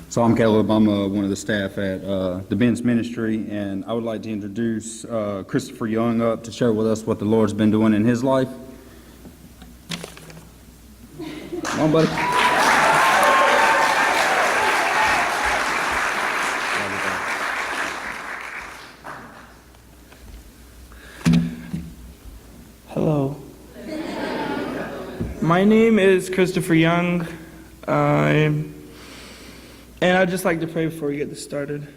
So I'm Caleb. I'm one of the staff at the Ben's Ministry, and I would like to introduce Christopher Young up to share with us what the Lord's been doing in his life. Come on, buddy. Hello. My name is Christopher Young. And I'd just like to pray before we get this started.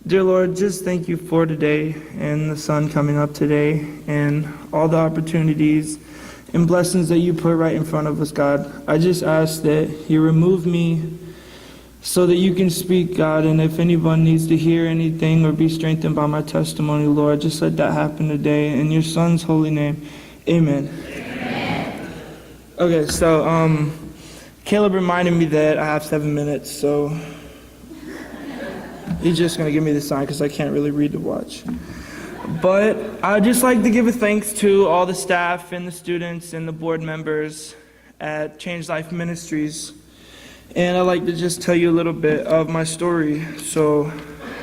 Dear Lord, just thank you for today and the sun coming up today and all the opportunities and blessings that you put right in front of us, God. I just ask that you remove me so that you can speak, God, and if anyone needs to hear anything or be strengthened by my testimony, Lord, just let that happen today. In your Son's holy name, amen. Amen. Okay, so Caleb reminded me that I have 7 minutes, so he's just going to give me the sign because I can't really read the watch. But I'd just like to give a thanks to all the staff and the students and the board members at Change Life Ministries. And I'd like to just tell you a little bit of my story. So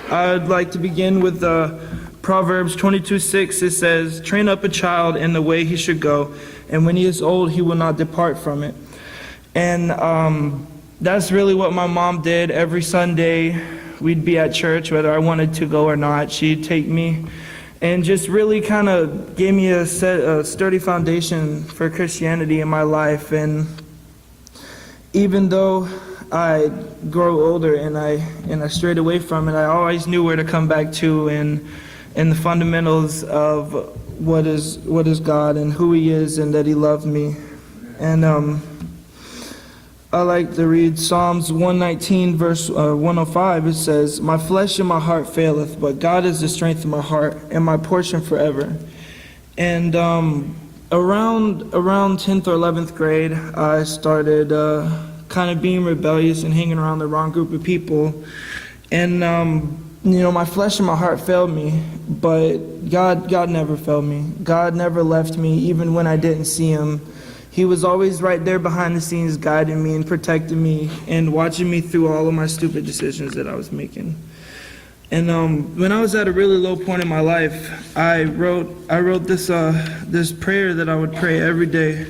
I'd like to begin with Proverbs 22:6. It says, "Train up a child in the way he should go, and when he is old, he will not depart from it." And that's really what my mom did. Every Sunday, we'd be at church, whether I wanted to go or not. She'd take me and just really kind of gave me a sturdy foundation for Christianity in my life. And even though I grow older and I strayed away from it, I always knew where to come back to in the fundamentals of what is God and who He is and that He loved me. And I like to read Psalms 119, verse 105. It says, "My flesh and my heart faileth, but God is the strength of my heart and my portion forever." And around 10th or 11th grade, I started kind of being rebellious and hanging around the wrong group of people. And my flesh and my heart failed me, but God never failed me. God never left me, even when I didn't see Him. He was always right there behind the scenes, guiding me and protecting me and watching me through all of my stupid decisions that I was making. And when I was at a really low point in my life, I wrote this prayer that I would pray every day,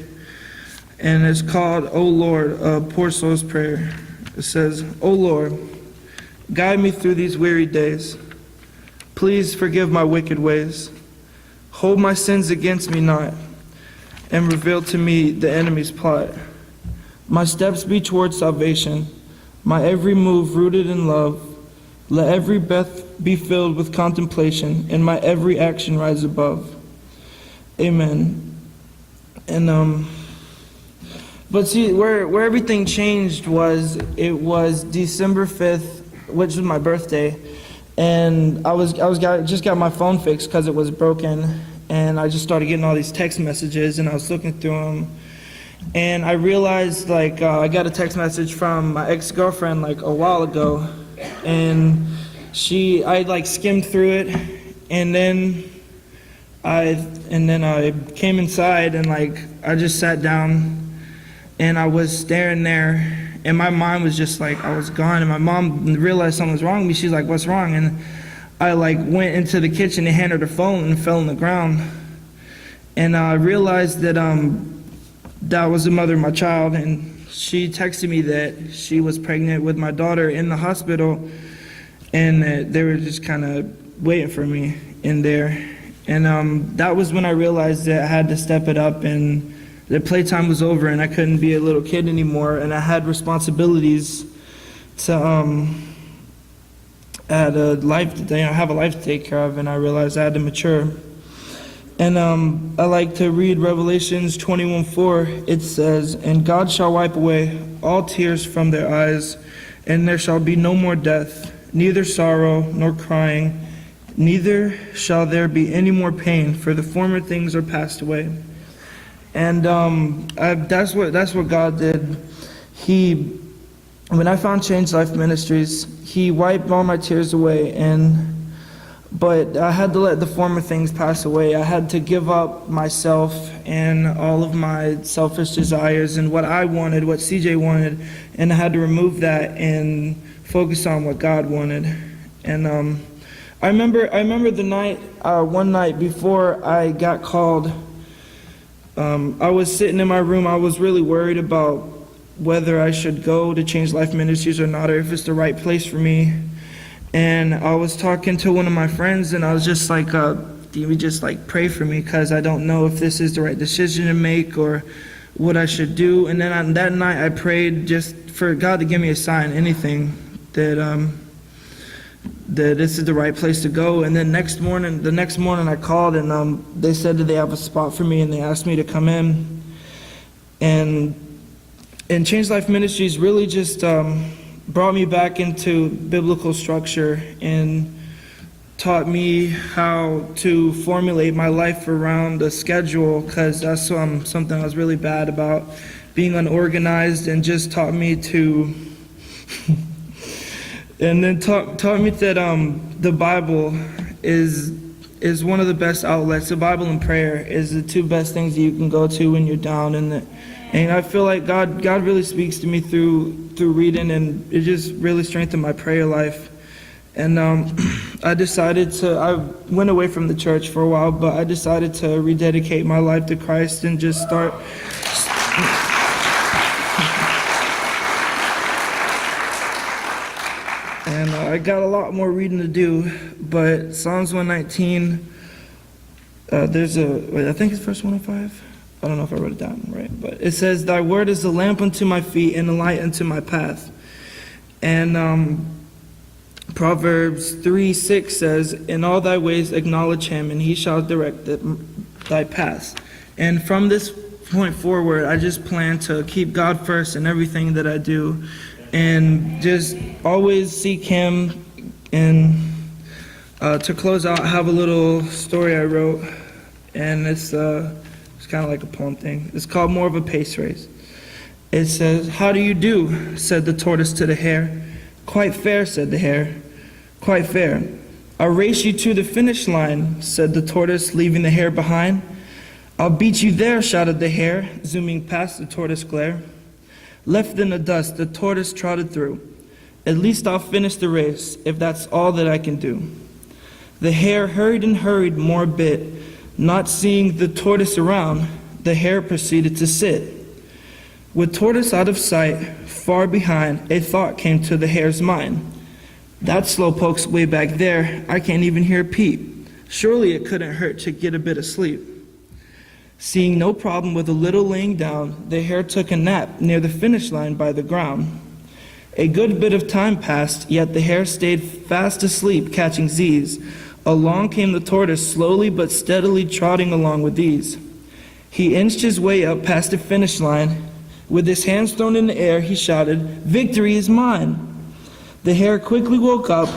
and it's called "O Lord," a poor soul's prayer. It says, "O Lord, guide me through these weary days. Please forgive my wicked ways. Hold my sins against me not, and reveal to me the enemy's plot. My steps be toward salvation, my every move rooted in love. Let every breath be filled with contemplation, and my every action rise above. Amen." And but see, where everything changed was December 5th, which was my birthday, and I just got my phone fixed because it was broken. And I just started getting all these text messages, and I was looking through them. And I realized, I got a text message from my ex-girlfriend, a while ago. And I skimmed through it. And then I came inside, and, I just sat down. And I was staring there. And my mind was just, I was gone. And my mom realized something was wrong with me. She's like, "What's wrong?" And I went into the kitchen and handed her phone and fell on the ground. And I realized that that was the mother of my child, and she texted me that she was pregnant with my daughter in the hospital, and that they were just kind of waiting for me in there. And that was when I realized that I had to step it up, and that playtime was over, and I couldn't be a little kid anymore, and I had responsibilities to I have a life to take care of, and I realized I had to mature. And I like to read Revelations 21:4. It says, "And God shall wipe away all tears from their eyes, and there shall be no more death, neither sorrow nor crying, neither shall there be any more pain, for the former things are passed away." And that's what God did. When I found Change Life Ministries, He wiped all my tears away, and But I had to let the former things pass away. I had to give up myself and all of my selfish desires and what I wanted, what CJ wanted, and I had to remove that and focus on what God wanted. And I remember the night, one night before I got called, I was sitting in my room. I was really worried about whether I should go to Change Life Ministries or not, or if it's the right place for me. And I was talking to one of my friends, and I was just like, you would just like pray for me, because I don't know if this is the right decision to make or what I should do. And then on that night, I prayed just for God to give me a sign, anything, that this is the right place to go. And then the next morning I called, and they said that they have a spot for me, and they asked me to come in. And Change Life Ministries really just brought me back into biblical structure and taught me how to formulate my life around a schedule, because that's something I was really bad about, being unorganized, and just taught me to and then taught me that the Bible is one of the best outlets. The Bible and prayer is the two best things that you can go to when you're down, and I feel like God really speaks to me through reading, and it just really strengthened my prayer life. And I went away from the church for a while, but I decided to rededicate my life to Christ and just start. And I got a lot more reading to do, but Psalms 119, I think it's verse 105. I don't know if I wrote it down right, but it says, "Thy word is a lamp unto my feet and a light unto my path." And Proverbs 3:6 says, "In all thy ways acknowledge him, and he shall direct thy paths." And from this point forward, I just plan to keep God first in everything that I do, and just always seek him. And to close out, I have a little story I wrote, and it's kind of like a poem thing. It's called More of a Pace Race. It says, "How do you do?" said the tortoise to the hare. "Quite fair," said the hare. "Quite fair." "I'll race you to the finish line," said the tortoise, leaving the hare behind. "I'll beat you there," shouted the hare, zooming past the tortoise glare. Left in the dust, the tortoise trotted through. "At least I'll finish the race, if that's all that I can do." The hare hurried and hurried more a bit. Not seeing the tortoise around, the hare proceeded to sit. With tortoise out of sight, far behind, a thought came to the hare's mind. "That slowpoke's way back there. I can't even hear a peep. Surely it couldn't hurt to get a bit of sleep." Seeing no problem with a little laying down, the hare took a nap near the finish line by the ground. A good bit of time passed, yet the hare stayed fast asleep, catching Z's. Along came the tortoise, slowly but steadily trotting along with ease. He inched his way up past the finish line. With his hands thrown in the air, he shouted, "Victory is mine!" The hare quickly woke up,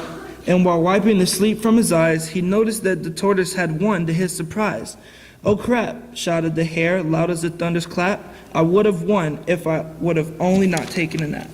and while wiping the sleep from his eyes, he noticed that the tortoise had won to his surprise. "Oh crap," shouted the hare, loud as the thunder's clap. "I would have won if I would have only not taken a nap."